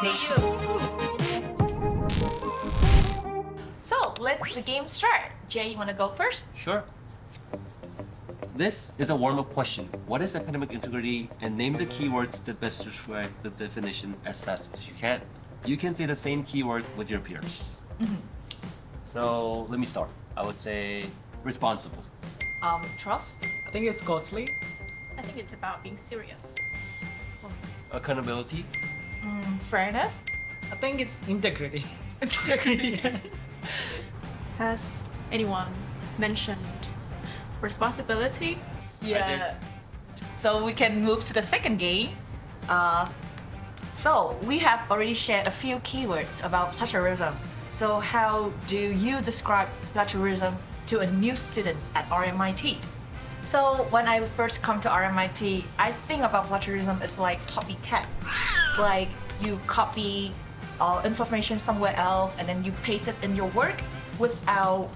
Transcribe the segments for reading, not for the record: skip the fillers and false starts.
Easy. So, let the game start. Jay, you want to go first? Sure. This is a warm-up question. What is academic integrity? And name the keywords that best describe the definition as fast as you can. You can say the same keyword with your peers. So let me start. I would say responsible. Trust. I think it's costly. I think it's about being serious. Accountability. Fairness. I think it's integrity. Has anyone mentioned responsibility? Yeah. So we can move to the second game. So we have already shared a few keywords about plagiarism. So how do you describe plagiarism to a new student at RMIT? So when I first come to RMIT, I think about plagiarism as like copycat. It's like you copy information somewhere else and then you paste it in your work without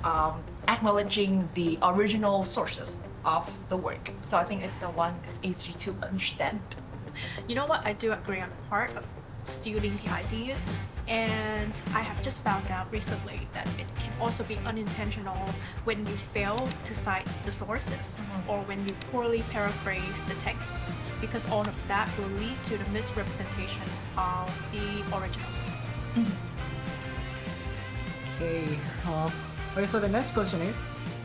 acknowledging the original sources of the work. So I think it's the one that's easy to understand. You know what? I do agree on the part of stealing the ideas, and I have just found out recently that it can also be unintentional when you fail to cite the sources or when you poorly paraphrase the texts, because all of that will lead to the misrepresentation of the original sources. Okay, so the next question is,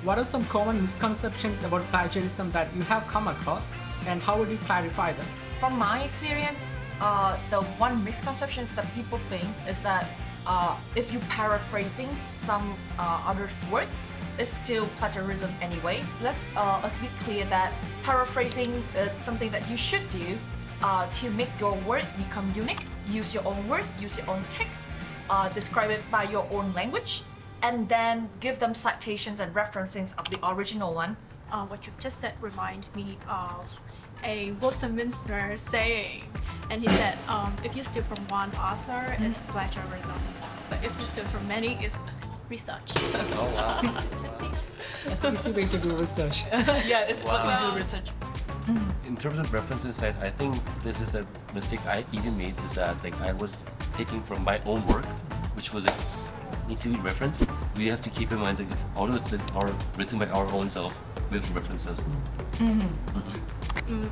what are some common misconceptions about plagiarism that you have come across, and how would you clarify them? From my experience, the one misconception that people think is that if you're paraphrasing some other words, it's still plagiarism anyway. Let's be clear that paraphrasing is something that you should do to make your word become unique. Use your own word, use your own text, describe it by your own language, and then give them citations and references of the original one. What you've just said reminded me of a Westminster saying, and he said, if you steal from one author, it's plagiarism, but if you steal from many, it's research. Oh wow. That's an easy way to do research. Yeah, it's Wow. what we do research. In terms of references, I think this is a mistake I even made, is that like I was taking from my own work, which was a need to be referenced. We have to keep in mind that if all of it are written by our own self, we have to reference as well.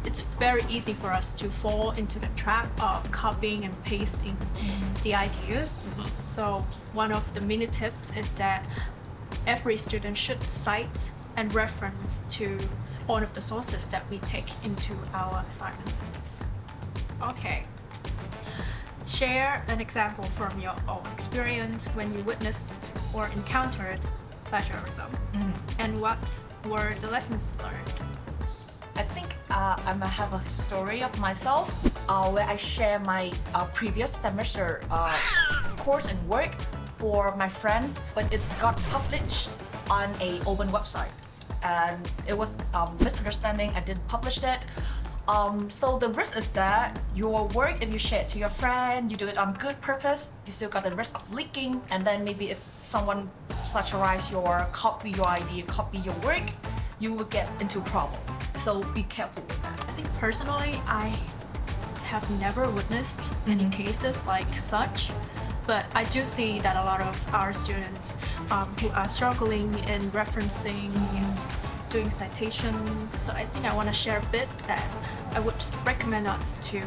It's very easy for us to fall into the trap of copying and pasting the ideas. So one of the mini tips is that every student should cite and reference to one of the sources that we take into our assignments. Okay. Share an example from your own experience when you witnessed or encountered plagiarism, and what were the lessons learned? I think I might have a story of myself where I share my previous semester course and work for my friends, but it's got published on an open website. And it was misunderstanding, I didn't publish it. So the risk is that your work, if you share it to your friend, you do it on good purpose, you still got the risk of leaking, and then maybe if someone plagiarize copy your idea, copy your work, you will get into trouble. So be careful with that. I think personally, I have never witnessed any cases like such, but I do see that a lot of our students who are struggling in referencing and doing citation. So I think I want to share a bit that I would recommend us to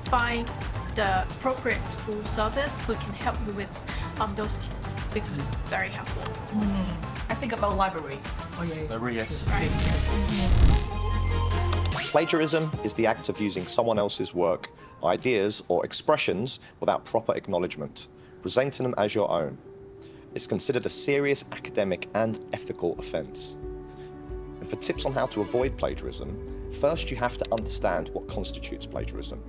find the appropriate school service who can help you with those kids, because it's very helpful. I think about library. Oh yeah. Library, yes. Right. Plagiarism is the act of using someone else's work, ideas, or expressions without proper acknowledgement, presenting them as your own. It's considered a serious academic and ethical offence. And for tips on how to avoid plagiarism, first you have to understand what constitutes plagiarism.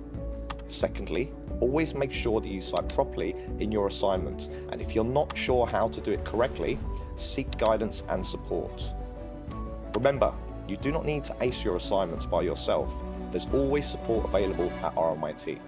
Secondly, always make sure that you cite properly in your assignment, and if you're not sure how to do it correctly, seek guidance and support. Remember, you do not need to ace your assignments by yourself. There's always support available at RMIT.